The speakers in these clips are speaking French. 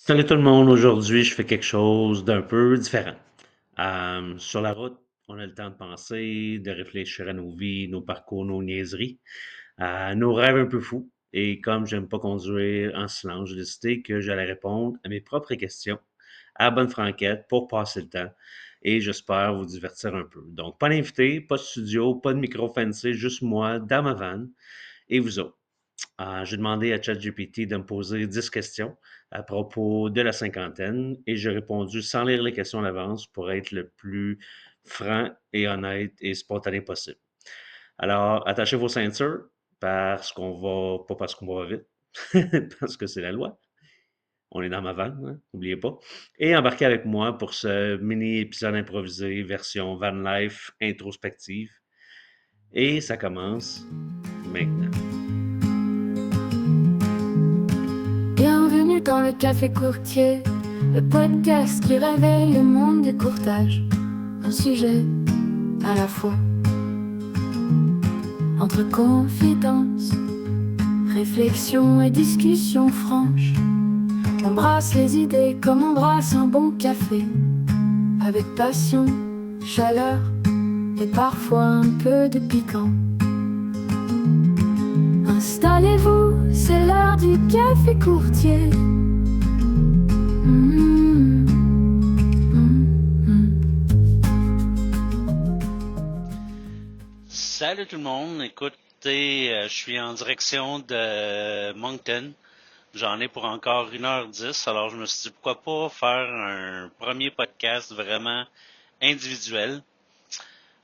Salut tout le monde, aujourd'hui je fais quelque chose d'un peu différent. Sur la route, on a le temps de penser, de réfléchir à nos vies, nos parcours, nos niaiseries, à nos rêves un peu fous. Et comme j'aime pas conduire en silence, j'ai décidé que j'allais répondre à mes propres questions à la bonne franquette pour passer le temps. Et j'espère vous divertir un peu. Donc, pas d'invité, pas de studio, pas de micro fancy, juste moi dans ma van et vous autres. J'ai demandé à ChatGPT de me poser 10 questions à propos de la cinquantaine et j'ai répondu sans lire les questions à l'avance pour être le plus franc et honnête et spontané possible. Alors, attachez vos ceintures pas parce qu'on va vite, parce que c'est la loi. On est dans ma van, hein, n'oubliez pas. Et embarquez avec moi pour ce mini épisode improvisé version van life introspective. Et ça commence maintenant. Bienvenue dans le Café Courtier, le podcast qui réveille le monde du courtage. Un sujet à la fois, entre confidence, réflexion et discussion franche. On brasse les idées comme on brasse un bon café, avec passion, chaleur et parfois un peu de piquant. Installez-vous, c'est l'heure du Café Courtier. Salut tout le monde, écoutez, je suis en direction de Moncton. J'en ai pour encore 1h10, alors je me suis dit pourquoi pas faire un premier podcast vraiment individuel.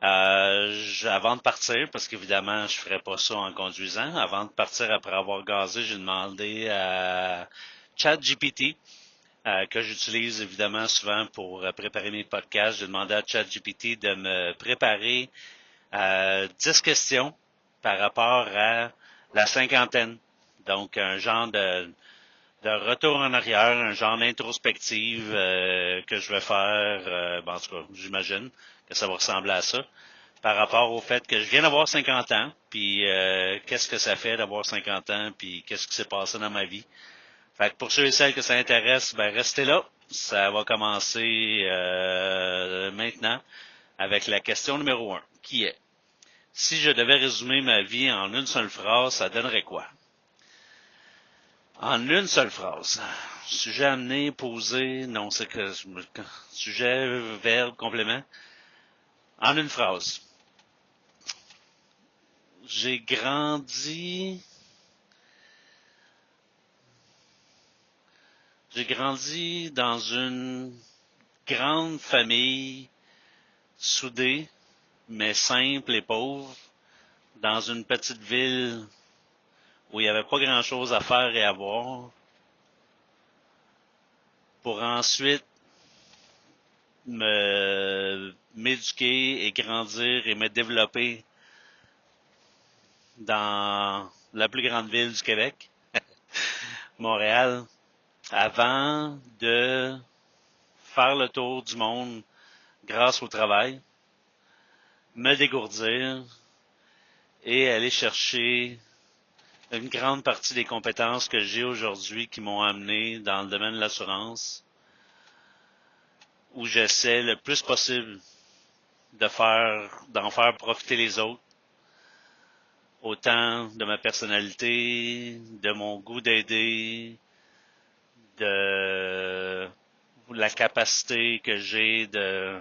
Avant de partir, parce qu'évidemment je ferais pas ça en conduisant, avant de partir après avoir gazé, j'ai demandé à ChatGPT, que j'utilise évidemment souvent pour préparer mes podcasts. J'ai demandé à ChatGPT de me préparer 10 questions par rapport à la cinquantaine. Donc, un genre de retour en arrière, un genre d'introspective que je vais faire. En tout cas, j'imagine que ça va ressembler à ça. Par rapport au fait que je viens d'avoir 50 ans, puis qu'est-ce que ça fait d'avoir 50 ans, puis qu'est-ce qui s'est passé dans ma vie. Fait que pour ceux et celles que ça intéresse, ben restez là. Ça va commencer maintenant avec la question numéro 1, qui est: si je devais résumer ma vie en une seule phrase, ça donnerait quoi? En une seule phrase. Sujet amené, posé, non, c'est que sujet, verbe, complément. En une phrase. J'ai grandi. J'ai grandi dans une grande famille soudée, mais simple et pauvre, dans une petite ville où il n'y avait pas grand-chose à faire et à voir, pour ensuite m'éduquer et grandir et me développer dans la plus grande ville du Québec, Montréal, avant de faire le tour du monde grâce au travail, me dégourdir et aller chercher une grande partie des compétences que j'ai aujourd'hui qui m'ont amené dans le domaine de l'assurance, où j'essaie le plus possible d'en faire profiter les autres, autant de ma personnalité, de mon goût d'aider, de la capacité que j'ai de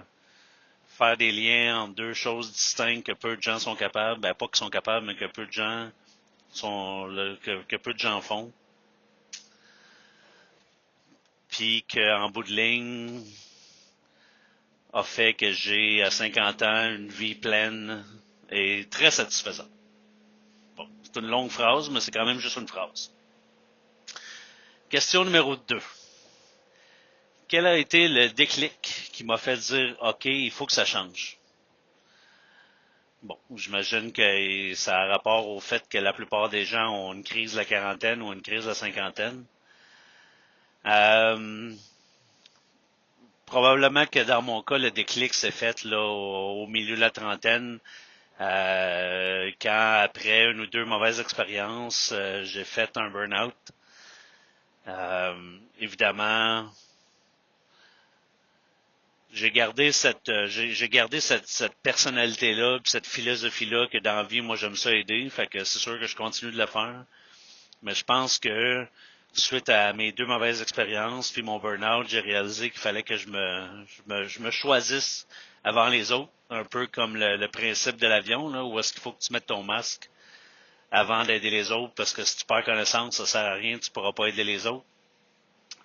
faire des liens entre deux choses distinctes que peu de gens sont capables, ben pas qu'ils sont capables, mais que peu de gens que peu de gens font. Puis qu'en bout de ligne a fait que j'ai à 50 ans une vie pleine et très satisfaisante. Bon, c'est une longue phrase, mais c'est quand même juste une phrase. Question numéro 2. Quel a été le déclic qui m'a fait dire OK, il faut que ça change? Bon, j'imagine que ça a rapport au fait que la plupart des gens ont une crise de la quarantaine ou une crise de la cinquantaine. Probablement que dans mon cas, le déclic s'est fait là au milieu de la trentaine, quand après une ou deux mauvaises expériences, j'ai fait un burn-out. évidemment, j'ai gardé cette personnalité-là, puis cette philosophie-là que dans la vie, moi, j'aime ça aider. Fait que c'est sûr que je continue de le faire. Mais je pense que suite à mes 2 mauvaises expériences puis mon burn-out, j'ai réalisé qu'il fallait que je me choisisse avant les autres, un peu comme le principe de l'avion, là, où est-ce qu'il faut que tu mettes ton masque avant d'aider les autres, parce que si tu perds connaissance, ça sert à rien, tu pourras pas aider les autres.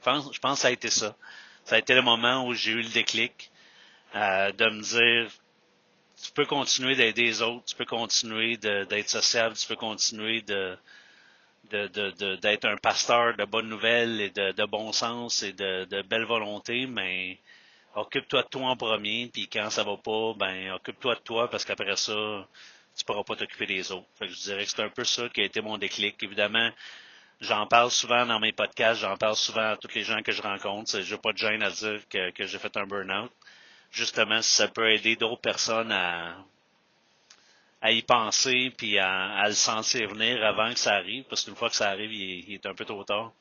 Je pense que ça a été ça. Ça a été le moment où j'ai eu le déclic de me dire, tu peux continuer d'aider les autres, tu peux continuer d'être sociable, tu peux continuer d'être un pasteur de bonnes nouvelles et de bon sens et de belle volonté, mais occupe-toi de toi en premier, puis quand ça va pas, ben occupe-toi de toi, parce qu'après ça, tu pourras pas t'occuper des autres. Fait que je dirais que c'est un peu ça qui a été mon déclic. Évidemment, j'en parle souvent dans mes podcasts, j'en parle souvent à tous les gens que je rencontre. J'ai pas de gêne à dire que j'ai fait un burn-out. Justement, si ça peut aider d'autres personnes à y penser puis à le sentir venir avant que ça arrive, parce qu'une fois que ça arrive, il est un peu trop tard.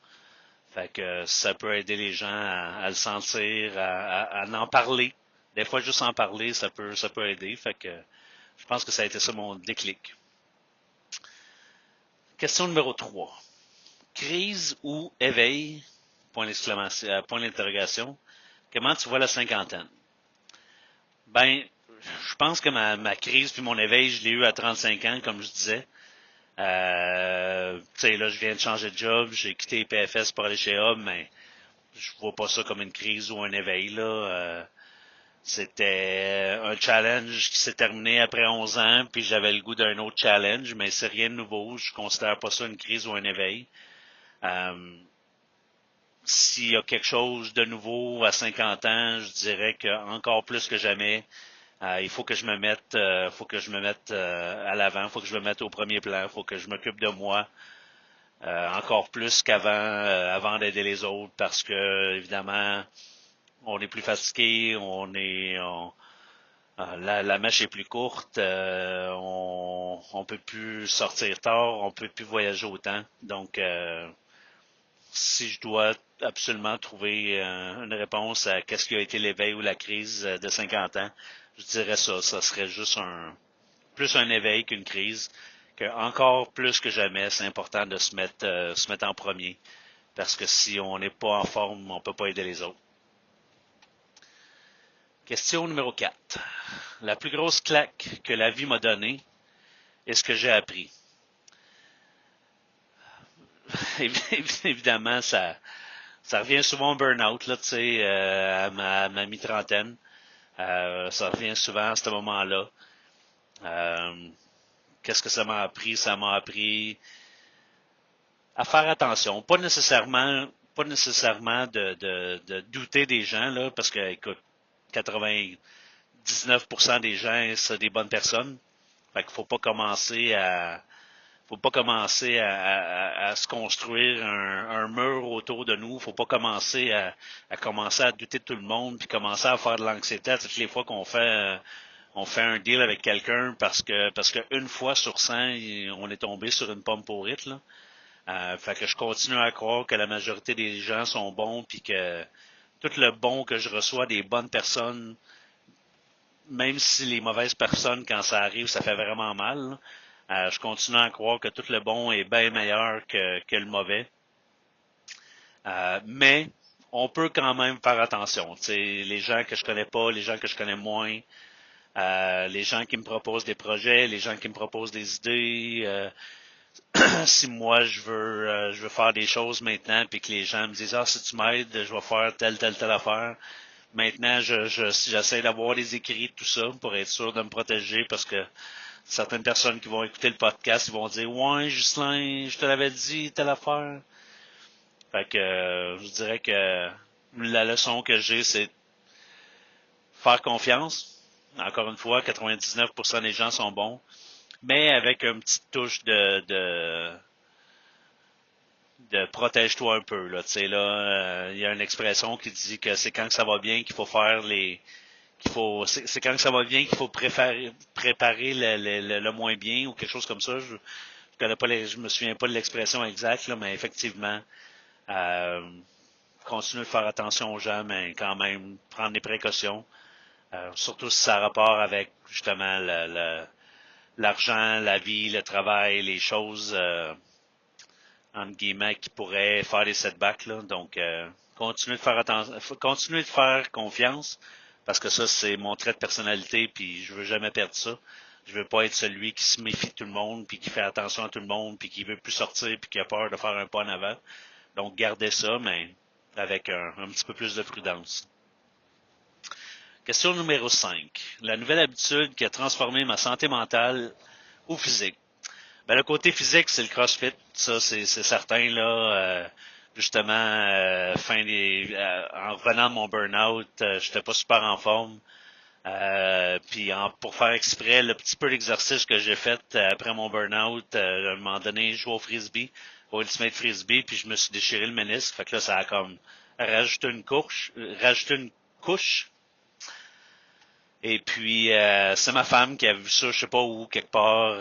Fait que ça peut aider les gens à le sentir, à en parler. Des fois, juste en parler, ça peut aider. Fait que je pense que ça a été ça mon déclic. Question numéro 3. Crise ou éveil? Point d'exclamation, point d'interrogation. Comment tu vois la cinquantaine? Ben, je pense que ma crise puis mon éveil, je l'ai eu à 35 ans, comme je disais. Tu sais, là, je viens de changer de job, j'ai quitté PFS pour aller chez Hub, mais je vois pas ça comme une crise ou un éveil, là. C'était un challenge qui s'est terminé après 11 ans, puis j'avais le goût d'un autre challenge, mais c'est rien de nouveau. Je considère pas ça une crise ou un éveil. S'il y a quelque chose de nouveau à 50 ans, je dirais que encore plus que jamais, il faut que je me mette, à l'avant, il faut que je me mette au premier plan, il faut que je m'occupe de moi encore plus qu'avant, avant d'aider les autres, parce que évidemment, on est plus fatigué, la mèche est plus courte, on peut plus sortir tard, on peut plus voyager autant. Donc, si je dois absolument trouver une réponse à qu'est-ce qui a été l'éveil ou la crise de 50 ans, je dirais ça. Ça serait juste plus un éveil qu'une crise. Que encore plus que jamais, c'est important de se mettre en premier. Parce que si on n'est pas en forme, on peut pas aider les autres. Question numéro 4. La plus grosse claque que la vie m'a donnée est ce que j'ai appris. Évidemment, ça revient souvent au burn-out, là, tu sais, à ma mi-trentaine. Ça revient souvent à ce moment-là. Qu'est-ce que ça m'a appris? Ça m'a appris à faire attention. Pas nécessairement de douter des gens, là, parce que, écoute, 99% des gens, c'est des bonnes personnes. Fait qu'il faut pas commencer à se construire un mur autour de nous. Faut pas commencer à douter de tout le monde, puis commencer à faire de l'anxiété à toutes les fois qu'on fait un deal avec quelqu'un parce que une fois sur 100, on est tombé sur une pomme pourrite, là. Fait que je continue à croire que la majorité des gens sont bons, puis que tout le bon que je reçois des bonnes personnes, même si les mauvaises personnes, quand ça arrive, ça fait vraiment mal, je continue à croire que tout le bon est bien meilleur que le mauvais. Mais on peut quand même faire attention. T'sais, les gens que je connais pas, les gens que je connais moins, les gens qui me proposent des projets, les gens qui me proposent des idées. Si moi je veux faire des choses maintenant, puis que les gens me disent si tu m'aides, je vais faire telle affaire. Maintenant, j'essaie d'avoir des écrits, tout ça, pour être sûr de me protéger, parce que certaines personnes qui vont écouter le podcast, ils vont dire ouais, Ghislain, je te l'avais dit, telle affaire. Fait que je dirais que la leçon que j'ai, c'est faire confiance. Encore une fois, 99% des gens sont bons, mais avec une petite touche de protège-toi un peu, là. Tu sais, là, il y a une expression qui dit que c'est quand que ça va bien qu'il faut faire c'est quand que ça va bien qu'il faut préparer le moins bien ou quelque chose comme ça. Je connais pas je me souviens pas de l'expression exacte, là, mais effectivement, continuer de faire attention aux gens, mais quand même prendre des précautions. Surtout si ça a rapport avec justement l'argent, la vie, le travail, les choses entre guillemets qui pourraient faire des setbacks. Là. Donc, continuer de faire attention, continuer de faire confiance parce que ça, c'est mon trait de personnalité, puis je veux jamais perdre ça. Je veux pas être celui qui se méfie de tout le monde, puis qui fait attention à tout le monde, puis qui veut plus sortir, puis qui a peur de faire un pas en avant. Donc, gardez ça, mais avec un petit peu plus de prudence. Question numéro 5. La nouvelle habitude qui a transformé ma santé mentale ou physique. Ben, le côté physique, c'est le CrossFit. Ça, c'est certain, là. Justement, en revenant de mon burn-out, j'étais pas super en forme. Puis pour faire exprès, le petit peu d'exercice que j'ai fait après mon burn-out, à un moment donné, je jouais au frisbee, au Ultimate Frisbee, puis je me suis déchiré le ménisque. Fait que là, ça a comme rajouté une couche. Et puis, c'est ma femme qui a vu ça, je sais pas où, quelque part,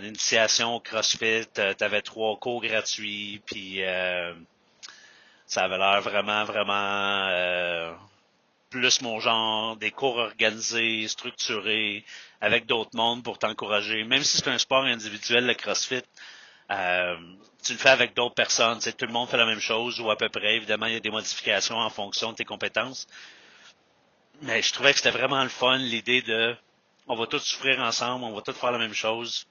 l'initiation au CrossFit, t'avais 3 cours gratuits, puis ça avait l'air vraiment, vraiment plus mon genre, des cours organisés, structurés, avec d'autres mondes pour t'encourager. Même si c'est un sport individuel, le CrossFit, tu le fais avec d'autres personnes, tu sais, tout le monde fait la même chose, ou à peu près. Évidemment, il y a des modifications en fonction de tes compétences. Mais je trouvais que c'était vraiment le fun, l'idée de on va tous souffrir ensemble, on va tous faire la même chose.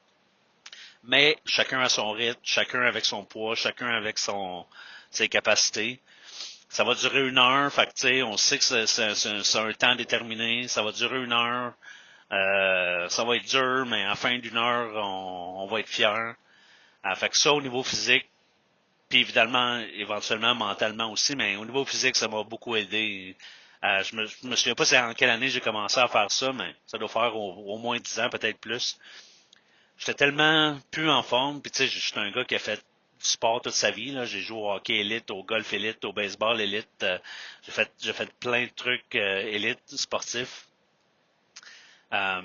Mais chacun à son rythme, chacun avec son poids, chacun avec ses capacités. Ça va durer 1 heure, fait que tu sais, on sait que c'est un temps déterminé, ça va durer 1 heure. Ça va être dur, mais à la fin d'1 heure, on va être fiers. Fait que ça, au niveau physique, puis évidemment, éventuellement, mentalement aussi, mais au niveau physique, ça m'a beaucoup aidé. Je me souviens pas c'est en quelle année j'ai commencé à faire ça, mais ça doit faire au moins 10 ans, peut-être plus. J'étais tellement plus en forme, puis tu sais, je suis un gars qui a fait du sport toute sa vie, là. J'ai joué au hockey élite, au golf élite, au baseball élite. J'ai fait plein de trucs élites sportifs. Euh,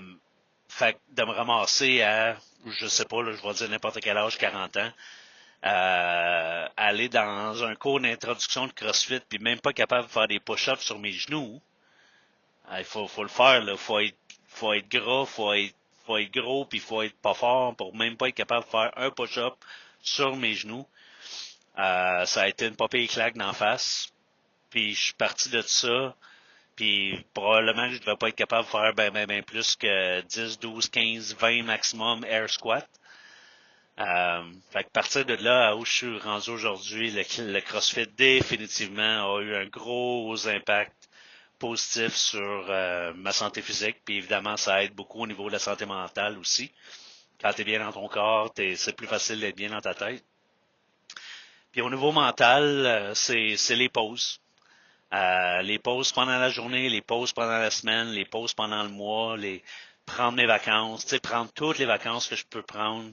fait que de me ramasser à, je sais pas, là, je vais dire n'importe quel âge, 40 ans, aller dans un cours d'introduction de CrossFit, puis même pas capable de faire des push-ups sur mes genoux. Il faut le faire, là. Faut être gras, faut être gros, puis faut être pas fort pour même pas être capable de faire un push-up sur mes genoux. Ça a été une popée claque d'en face. Puis je suis parti de ça. Puis probablement que je devais pas être capable de faire ben plus que 10, 12, 15, 20 maximum air squat. Fait que partir de là à où je suis rendu aujourd'hui, le CrossFit définitivement a eu un gros impact positif sur ma santé physique. Puis évidemment, ça aide beaucoup au niveau de la santé mentale aussi. Quand tu es bien dans ton corps, c'est plus facile d'être bien dans ta tête. Puis au niveau mental, c'est les pauses. Les pauses pendant la journée, les pauses pendant la semaine, les pauses pendant le mois, prendre mes vacances, tu sais, prendre toutes les vacances que je peux prendre,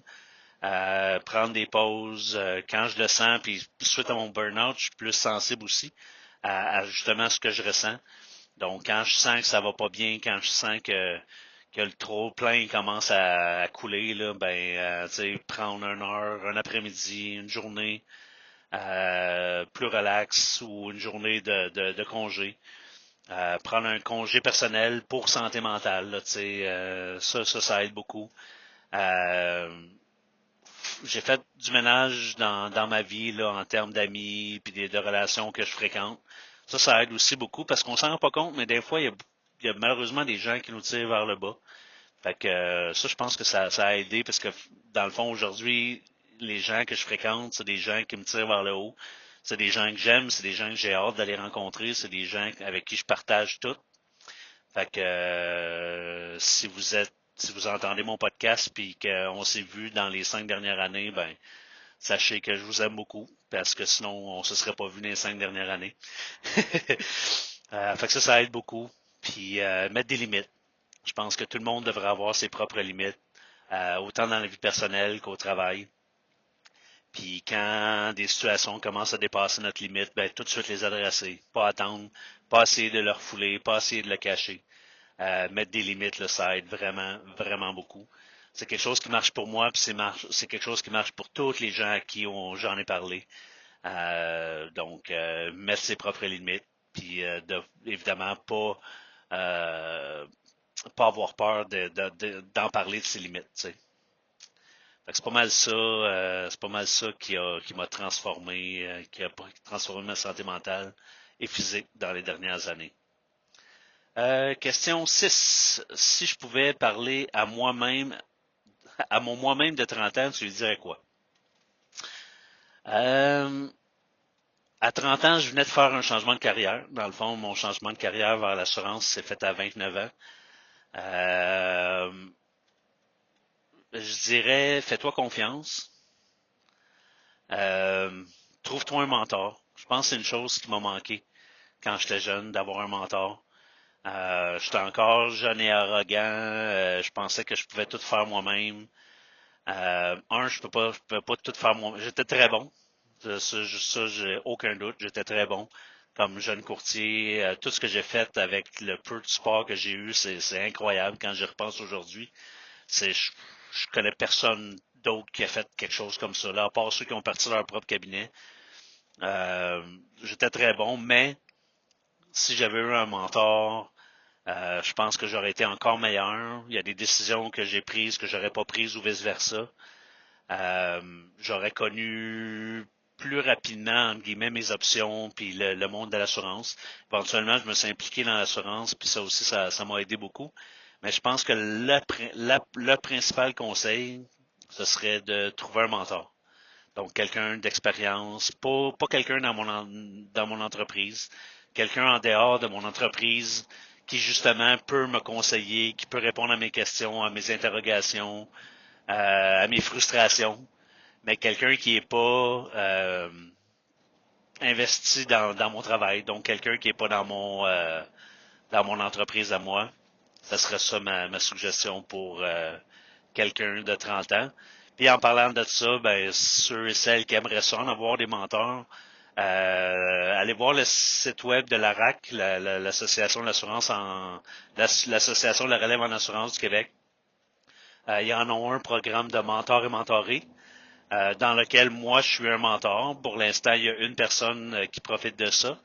prendre des pauses quand je le sens, puis suite à mon burn-out, je suis plus sensible aussi à justement ce que je ressens. Donc, quand je sens que ça va pas bien, quand je sens que le trop plein commence à couler, là, tu sais, prendre 1 heure, un après-midi, une journée plus relax ou une journée de congé. Prendre un congé personnel pour santé mentale, là, tu sais, ça aide beaucoup. J'ai fait du ménage dans ma vie là, en termes d'amis puis de relations que je fréquente. Ça aide aussi beaucoup parce qu'on s'en rend pas compte, mais des fois, il y a malheureusement des gens qui nous tirent vers le bas. Fait que ça, je pense que ça a aidé parce que dans le fond, aujourd'hui, les gens que je fréquente, c'est des gens qui me tirent vers le haut. C'est des gens que j'aime, c'est des gens que j'ai hâte d'aller rencontrer, c'est des gens avec qui je partage tout. Fait que si vous entendez mon podcast puis qu'on s'est vu dans les 5 dernières années, ben sachez que je vous aime beaucoup parce que sinon on se serait pas vu dans les 5 dernières années. Fait que ça aide beaucoup. Puis mettre des limites. Je pense que tout le monde devrait avoir ses propres limites, autant dans la vie personnelle qu'au travail. Puis quand des situations commencent à dépasser notre limite, ben tout de suite les adresser, pas attendre, pas essayer de le refouler, pas essayer de le cacher. Mettre des limites, là, ça aide vraiment, vraiment beaucoup. C'est quelque chose qui marche pour moi, puis c'est quelque chose qui marche pour tous les gens à qui j'en ai parlé. Donc, mettre ses propres limites, puis évidemment pas avoir peur d'en parler de ses limites, tu sais. Fait que c'est pas mal ça qui m'a transformé, qui a transformé ma santé mentale et physique dans les dernières années. Question 6. Si je pouvais parler à moi-même, à mon moi-même de 30 ans, tu lui dirais quoi? À 30 ans, je venais de faire un changement de carrière. Dans le fond, mon changement de carrière vers l'assurance s'est fait à 29 ans. Je dirais, fais-toi confiance. Euh, Trouve-toi un mentor. Je pense que c'est une chose qui m'a manqué quand j'étais jeune, d'avoir un mentor. J'étais encore jeune et arrogant. Je pensais que je pouvais tout faire moi-même. Je peux pas tout faire moi-même. J'étais très bon. Ça, j'ai aucun doute. J'étais très bon comme jeune courtier. Tout ce que j'ai fait avec le peu de support que j'ai eu, c'est incroyable quand j'y repense aujourd'hui. Je connais personne d'autre qui a fait quelque chose comme ça, là, à part ceux qui ont parti leur propre cabinet. Euh, J'étais très bon, mais si j'avais eu un mentor, je pense que j'aurais été encore meilleur. Il y a des décisions que j'ai prises que j'aurais pas prises ou vice-versa. J'aurais connu plus rapidement, entre guillemets, mes options, puis le monde de l'assurance. Éventuellement, je me suis impliqué dans l'assurance, puis ça aussi, ça m'a aidé beaucoup. Mais je pense que le principal conseil, ce serait de trouver un mentor. Donc, quelqu'un d'expérience, pas quelqu'un dans mon entreprise, quelqu'un en dehors de mon entreprise qui, justement, peut me conseiller, qui peut répondre à mes questions, à mes interrogations, à mes frustrations, mais quelqu'un qui est pas investi dans mon travail, donc quelqu'un qui est pas dans mon entreprise à moi. Ça serait ça ma suggestion pour quelqu'un de 30 ans. Puis en parlant de ça, ben ceux et celles qui aimeraient ça en avoir des mentors, allez voir le site web de l'ARAC, l'association de l'assurance l'association de la relève en assurance du Québec. Il y en a un programme de mentor et mentoré dans lequel moi je suis un mentor. Pour l'instant, il y a une personne qui profite de ça.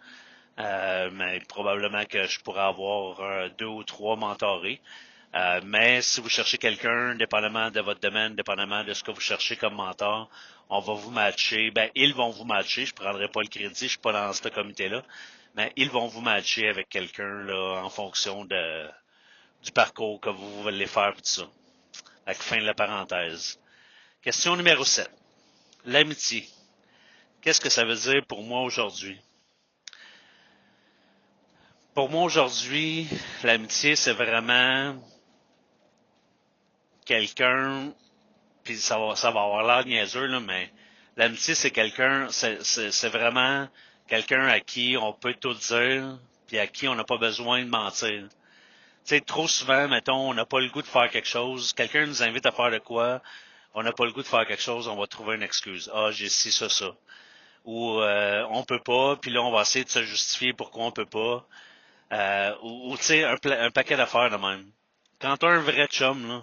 Mais probablement que je pourrais avoir deux ou trois mentorés. Mais si vous cherchez quelqu'un, dépendamment de votre domaine, dépendamment de ce que vous cherchez comme mentor, on va vous matcher. Ben, ils vont vous matcher. Je ne prendrai pas le crédit, je suis pas dans ce comité-là. Mais ils vont vous matcher avec quelqu'un là en fonction du parcours que vous voulez faire tout ça. Avec fin de la parenthèse. Question numéro 7. L'amitié. Qu'est-ce que ça veut dire pour moi aujourd'hui? Pour moi aujourd'hui, l'amitié, c'est vraiment quelqu'un, puis ça va avoir l'air niaiseux, là, mais l'amitié, c'est quelqu'un, c'est vraiment quelqu'un à qui on peut tout dire, puis à qui on n'a pas besoin de mentir. Tu sais, trop souvent, mettons, on n'a pas le goût de faire quelque chose, quelqu'un nous invite à faire de quoi, on n'a pas le goût de faire quelque chose, on va trouver une excuse. Ah, j'ai ci, ça. Ou on peut pas, puis là, on va essayer de se justifier pourquoi on peut pas. Ou tu sais, un paquet d'affaires de même. Quand t'as un vrai chum, là,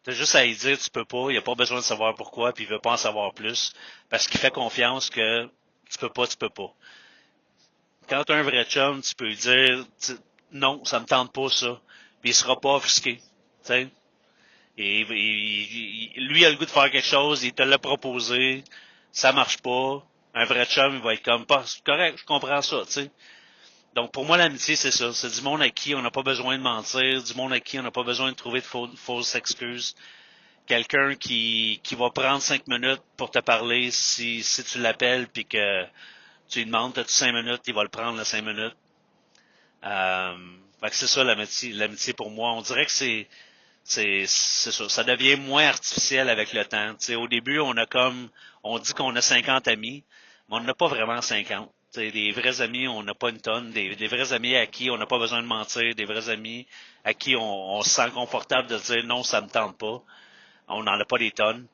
t'as juste à lui dire tu peux pas, il a pas besoin de savoir pourquoi, puis il veut pas en savoir plus, parce qu'il fait confiance que tu peux pas. Quand t'as un vrai chum, tu peux lui dire non, ça me tente pas ça, puis il sera pas offusqué. Tu sais? Et lui a le goût de faire quelque chose, il te l'a proposé, ça marche pas. Un vrai chum, il va être comme pas correct, je comprends ça, tu sais. Donc, pour moi, l'amitié, c'est ça. C'est du monde à qui on n'a pas besoin de mentir, du monde à qui on n'a pas besoin de trouver de fausses excuses. Quelqu'un qui va prendre 5 minutes pour te parler si tu l'appelles puis que tu lui demandes, as-tu 5 minutes, il va le prendre les 5 minutes. Euh, Fait que c'est ça l'amitié. L'amitié pour moi, on dirait que c'est ça. Ça devient moins artificiel avec le temps. Tu sais, au début, on dit qu'on a 50 amis, mais on n'a pas vraiment 50. Tu sais, des vrais amis, on n'a pas une tonne. Des vrais amis à qui on n'a pas besoin de mentir. Des vrais amis à qui on se sent confortable de dire non, ça me tente pas. On n'en a pas des tonnes.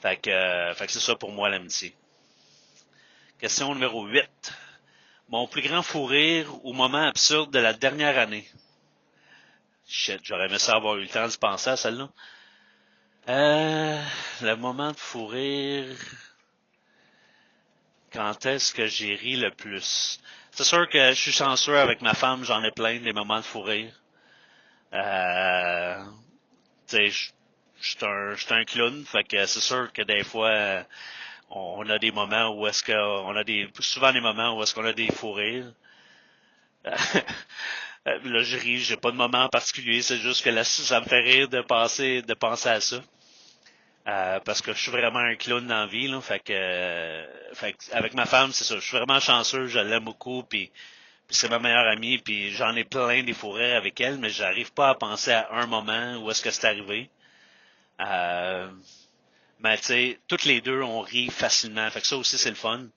Fait que c'est ça pour moi l'amitié. Question numéro 8. Mon plus grand fou rire ou moment absurde de la dernière année. Shit, j'aurais aimé ça avoir eu le temps de penser à celle-là. Le moment de fou rire. Quand est-ce que j'ai ri le plus? C'est sûr que je suis chanceux avec ma femme, j'en ai plein des moments de fou rire. Euh, tu sais, je suis un clown, fait que c'est sûr que des fois, on a des moments où est-ce que, on a des, souvent des moments où est-ce qu'on a des fous rires. Là, je ris, j'ai pas de moment en particulier, c'est juste que là, ça me fait rire de penser à ça. Parce que je suis vraiment un clown dans la vie, là, fait que avec ma femme, c'est ça, je suis vraiment chanceux, je l'aime beaucoup, puis c'est ma meilleure amie, puis j'en ai plein des fous rires avec elle, mais j'arrive pas à penser à un moment où est-ce que c'est arrivé. Euh, mais tu sais, toutes les deux, on rit facilement, fait que ça aussi, c'est le fun.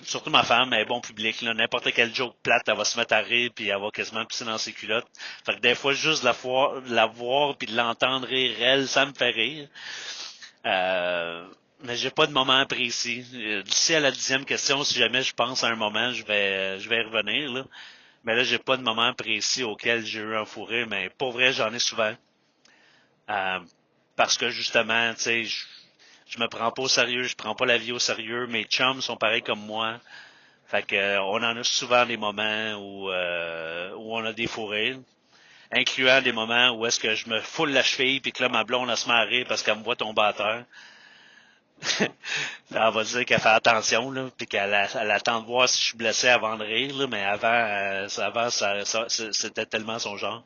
Surtout ma femme, elle est bon public, là. N'importe quelle joke plate, elle va se mettre à rire puis elle va quasiment pisser dans ses culottes. Fait que des fois, juste la voir puis de l'entendre rire, elle, ça me fait rire. Mais j'ai pas de moment précis. D'ici à la 10e question, si jamais je pense à un moment, je vais y revenir, là. Mais là, j'ai pas de moment précis auquel j'ai eu un fou rire, mais pour vrai, j'en ai souvent. Euh, Parce que justement, tu sais, je me prends pas au sérieux, je prends pas la vie au sérieux. Mes chums sont pareils comme moi. Fait que on en a souvent des moments où on a des fous rires, incluant des moments où est-ce que je me foule la cheville puis que là ma blonde elle se met à rire parce qu'elle me voit tomber à terre. Là, elle va dire qu'elle fait attention là, puis elle attend de voir si je suis blessé avant de rire là, mais avant c'était tellement son genre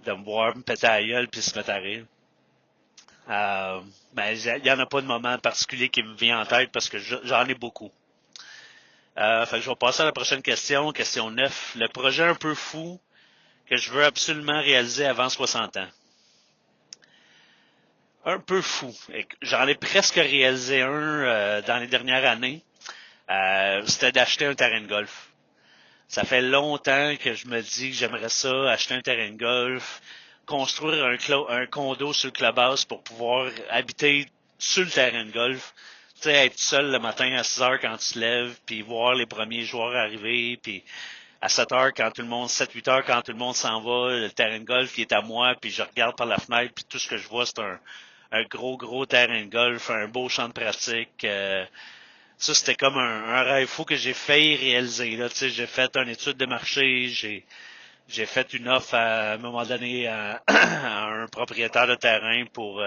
de me voir me péter à la gueule puis se mettre à rire. Euh, mais il y en a pas de moment particulier qui me vient en tête parce que j'en ai beaucoup. Fait que je vais passer à la prochaine question, question 9. Le projet un peu fou que je veux absolument réaliser avant 60 ans. Un peu fou. J'en ai presque réalisé un dans les dernières années. C'était d'acheter un terrain de golf. Ça fait longtemps que je me dis que j'aimerais ça, acheter un terrain de golf, construire un condo sur le clubhouse pour pouvoir habiter sur le terrain de golf. Tu sais, être seul le matin à 6 heures quand tu te lèves, puis voir les premiers joueurs arriver, puis à 7 heures quand tout le monde, 7-8 heures quand tout le monde s'en va, le terrain de golf il est à moi, puis je regarde par la fenêtre, puis tout ce que je vois c'est un gros terrain de golf, un beau champ de pratique. Ça, c'était comme un rêve fou que j'ai failli réaliser. Là. Tu sais, j'ai fait une étude de marché, j'ai fait une offre à un moment donné à un propriétaire de terrain pour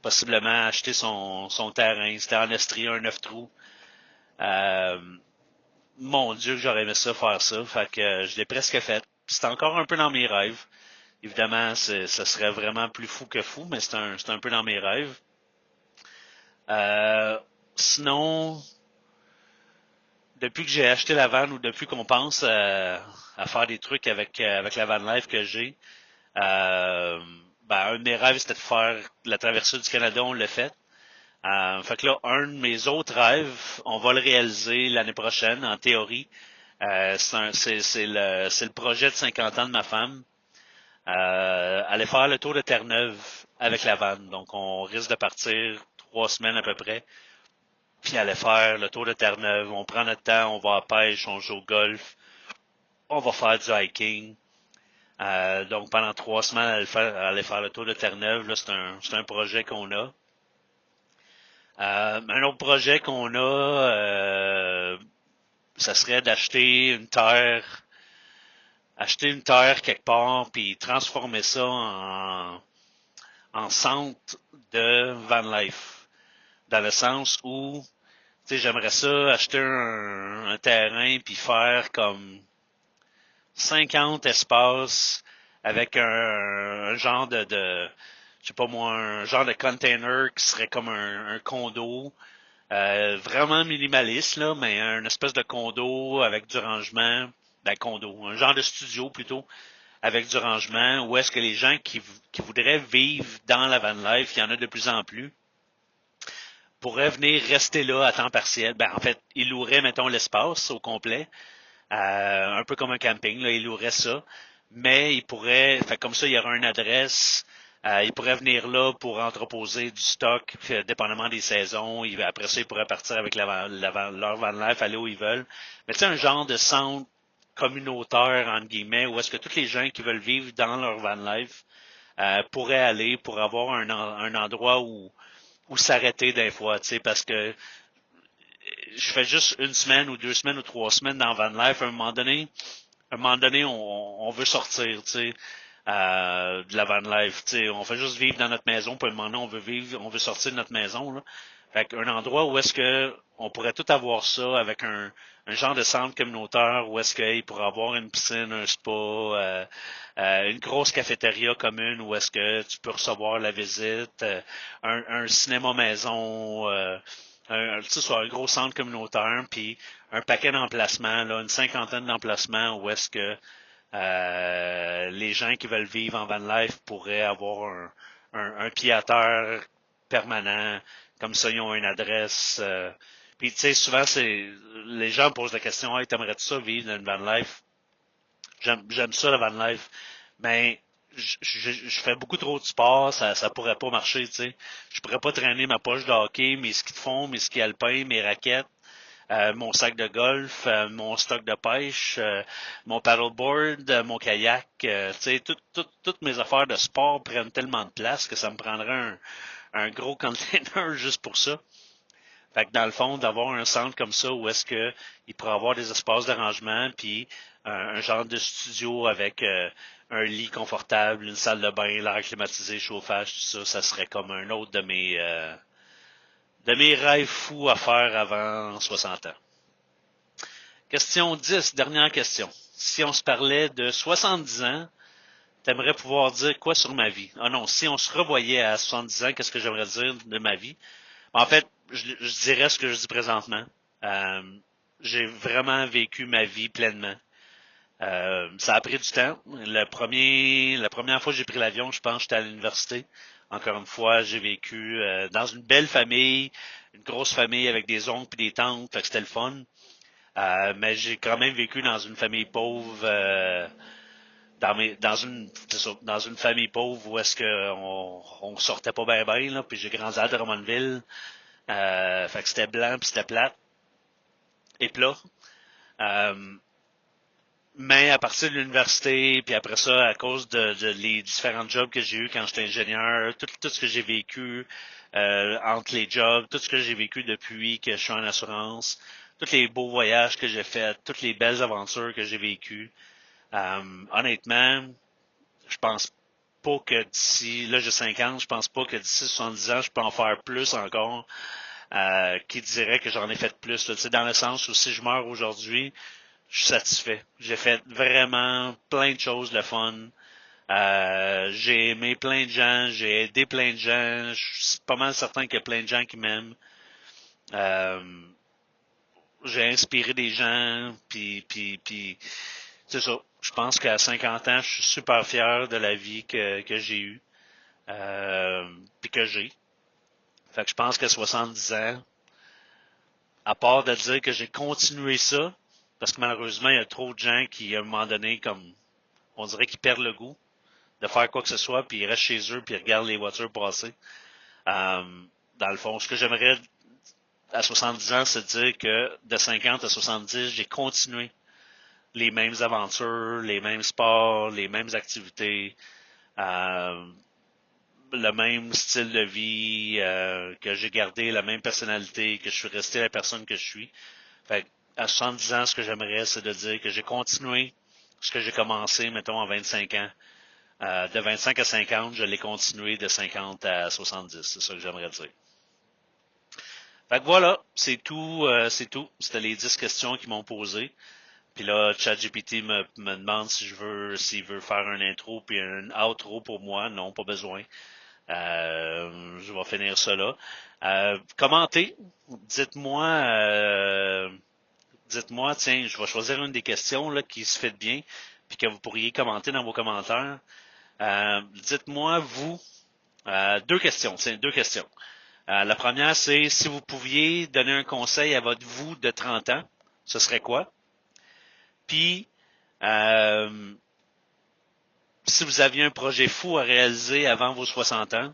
possiblement acheter son terrain. C'était en Estrie, un 9 trous. Euh, Mon Dieu, que j'aurais aimé ça faire ça. Fait que je l'ai presque fait. C'est encore un peu dans mes rêves. Évidemment, ça serait vraiment plus fou que fou, mais c'est un peu dans mes rêves. Euh, Sinon, depuis que j'ai acheté la van ou depuis qu'on pense à faire des trucs avec la van life que j'ai, euh, ben, un de mes rêves c'était de faire la traversée du Canada, on l'a fait. Fait que là, un de mes autres rêves, on va le réaliser l'année prochaine, en théorie. C'est le projet de 50 ans de ma femme. Aller faire le tour de Terre-Neuve avec la van. Donc, on risque de partir 3 semaines à peu près. Puis aller faire le tour de Terre-Neuve. On prend notre temps, on va à la pêche, on joue au golf, on va faire du hiking. Donc, pendant 3 semaines, aller faire le tour de Terre-Neuve, là, c'est un projet qu'on a. Un autre projet qu'on a, ça serait acheter une terre quelque part, puis transformer ça en centre de van life. Dans le sens où, tu sais, j'aimerais ça acheter un terrain puis faire comme 50 espaces avec un genre je sais pas moi, un genre de container qui serait comme un condo. Vraiment minimaliste, là, mais un espèce de condo avec du rangement. Ben, condo, un genre de studio plutôt, avec du rangement, où est-ce que les gens qui voudraient vivre dans la van life, il y en a de plus en plus, pourraient venir rester là à temps partiel. Ben, en fait, ils loueraient, mettons, l'espace au complet, un peu comme un camping, là, ils loueraient ça, mais ils pourraient, fait comme ça, il y aura une adresse, ils pourraient venir là pour entreposer du stock, dépendamment des saisons. Après ça, ils pourraient partir avec leur van life, aller où ils veulent. Mais tu sais, un genre de centre communautaire, entre guillemets, où est-ce que tous les gens qui veulent vivre dans leur van life pourraient aller pour avoir un endroit où s'arrêter des fois, tu sais, parce que je fais juste une semaine ou 2 semaines ou 3 semaines dans Van Life. À un moment donné, on veut sortir, tu sais, de la van life. Tu sais, on fait juste vivre dans notre maison, puis à un moment donné, on veut sortir de notre maison, là. Fait qu'un endroit où est-ce que on pourrait tout avoir ça avec un genre de centre communautaire où est-ce qu'il pourrait avoir une piscine, un spa, une grosse cafétéria commune où est-ce que tu peux recevoir la visite, un cinéma maison, tu sais, soit un gros centre communautaire, puis un paquet d'emplacements, là, une cinquantaine d'emplacements où est-ce que les gens qui veulent vivre en van life pourraient avoir un pied à terre permanent, comme ça ils ont une adresse. Puis tu sais, souvent c'est les gens posent la question, hey, t'aimerais-tu ça vivre dans une van life? J'aime ça la van life, mais je fais beaucoup trop de sport, ça pourrait pas marcher, tu sais. Je pourrais pas traîner ma poche de hockey, mes skis de fond, mes skis alpins, mes raquettes, mon sac de golf, mon stock de pêche, mon paddleboard, mon kayak, tu sais, toutes mes affaires de sport prennent tellement de place que ça me prendrait un gros container juste pour ça. Fait que dans le fond, d'avoir un centre comme ça où est-ce que il pourrait avoir des espaces d'arrangement, puis un genre de studio avec un lit confortable, une salle de bain, l'air climatisé, chauffage, tout ça, ça serait comme un autre de mes rêves fous à faire avant 60 ans. Question 10, dernière question. Si on se parlait de 70 ans, t'aimerais pouvoir dire quoi sur ma vie? Ah non, si on se revoyait à 70 ans, qu'est-ce que j'aimerais dire de ma vie? En fait, je dirais ce que je dis présentement. Euh, j'ai vraiment vécu ma vie pleinement. Ça a pris du temps. La première fois que j'ai pris l'avion, je pense que j'étais à l'université. Encore une fois, j'ai vécu dans une belle famille, une grosse famille avec des oncles et des tantes, fait que c'était le fun. Mais j'ai quand même vécu dans une famille pauvre, dans une famille pauvre où est-ce que on sortait pas bien bien, là, puis j'ai grandi à Drummondville. Fait que c'était blanc puis c'était plate et plat. Euh, mais à partir de l'université, puis après ça, à cause de les différents jobs que j'ai eu quand j'étais ingénieur, tout ce que j'ai vécu entre les jobs, tout ce que j'ai vécu depuis que je suis en assurance, tous les beaux voyages que j'ai faits, toutes les belles aventures que j'ai vécues. Honnêtement, je pense pas que d'ici, là j'ai 50, je pense pas que d'ici 70 ans, je peux en faire plus encore. Qui dirait que j'en ai fait plus. Là. Tu sais, dans le sens où si je meurs aujourd'hui, je suis satisfait. J'ai fait vraiment plein de choses de fun. J'ai aimé plein de gens, j'ai aidé plein de gens. Je suis pas mal certain qu'il y a plein de gens qui m'aiment. Euh, j'ai inspiré des gens, puis c'est ça. Je pense qu'à 50 ans, je suis super fier de la vie que j'ai eue, puis que j'ai. Fait que je pense qu'à 70 ans, à part de dire que j'ai continué ça, parce que malheureusement, il y a trop de gens qui, à un moment donné, comme on dirait qu'ils perdent le goût de faire quoi que ce soit, puis ils restent chez eux, puis ils regardent les voitures passer. Euh, dans le fond, ce que j'aimerais à 70 ans, c'est de dire que de 50 à 70, j'ai continué les mêmes aventures, les mêmes sports, les mêmes activités, euh, le même style de vie, que j'ai gardé la même personnalité, que je suis resté la personne que je suis. Fait à 70 ans, ce que j'aimerais, c'est de dire que j'ai continué ce que j'ai commencé, mettons, en 25 ans. De 25 à 50, je l'ai continué de 50 à 70. C'est ça que j'aimerais dire. Fait que voilà, c'est tout, c'est tout. C'était les 10 questions qu'ils m'ont posées. Puis là, ChatGPT me demande s'il veut faire un intro puis un outro pour moi. Non, pas besoin. Je vais finir ça là. Commentez. Dites-moi, dites-moi, tiens, je vais choisir une des questions là, qui se fait bien, puis que vous pourriez commenter dans vos commentaires. Dites-moi, vous, deux questions, tiens, deux questions. La première, c'est si vous pouviez donner un conseil à votre vous de 30 ans, ce serait quoi? Puis, si vous aviez un projet fou à réaliser avant vos 60 ans,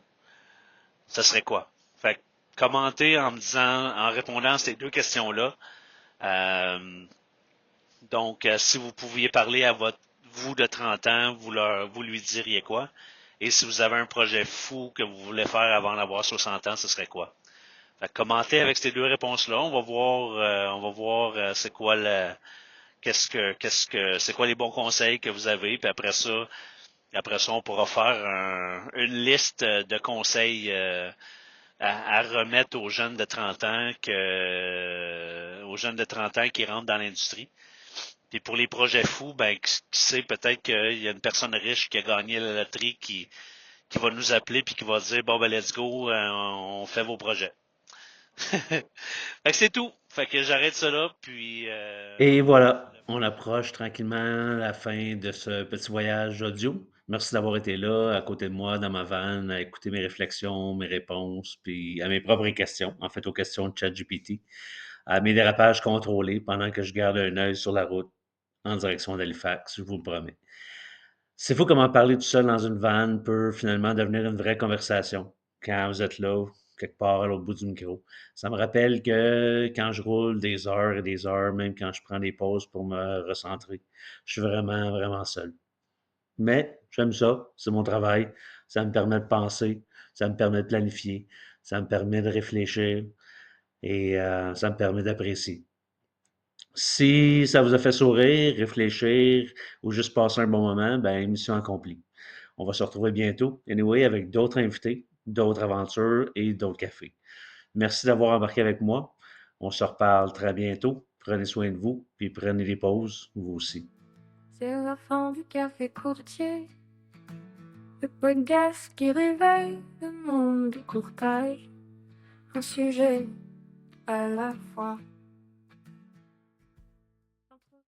ce serait quoi? Fait que commentez en me disant, en répondant à ces deux questions-là. Donc, si vous pouviez parler à votre vous de 30 ans, vous lui diriez quoi? Et si vous avez un projet fou que vous voulez faire avant d'avoir 60 ans, ce serait quoi? Fait que commentez avec ces deux réponses-là. On va voir c'est quoi c'est quoi les bons conseils que vous avez. Puis après ça, on pourra faire une liste de conseils à remettre aux jeunes de 30 ans qui rentrent dans l'industrie. Puis pour les projets fous, ben qui sait, peut-être qu'il y a une personne riche qui a gagné la loterie qui va nous appeler puis qui va dire bon ben let's go, on fait vos projets. Fait que c'est tout. Fait que j'arrête ça là, puis Et voilà, on approche tranquillement la fin de ce petit voyage audio. Merci d'avoir été là, à côté de moi, dans ma van, à écouter mes réflexions, mes réponses, puis à mes propres questions, en fait, aux questions de ChatGPT, à mes dérapages contrôlés pendant que je garde un œil sur la route en direction d'Halifax, je vous le promets. C'est fou comment parler tout seul dans une van peut finalement devenir une vraie conversation quand vous êtes là, quelque part à l'autre bout du micro. Ça me rappelle que quand je roule des heures et des heures, même quand je prends des pauses pour me recentrer, je suis vraiment, vraiment seul. Mais j'aime ça, c'est mon travail, ça me permet de penser, ça me permet de planifier, ça me permet de réfléchir et ça me permet d'apprécier. Si ça vous a fait sourire, réfléchir ou juste passer un bon moment, ben mission accomplie. On va se retrouver bientôt, anyway, avec d'autres invités, d'autres aventures et d'autres cafés. Merci d'avoir embarqué avec moi. On se reparle très bientôt. Prenez soin de vous, puis prenez des pauses, vous aussi. C'est la fin du café courtier, le podcast qui réveille le monde du courtage, un sujet à la fois.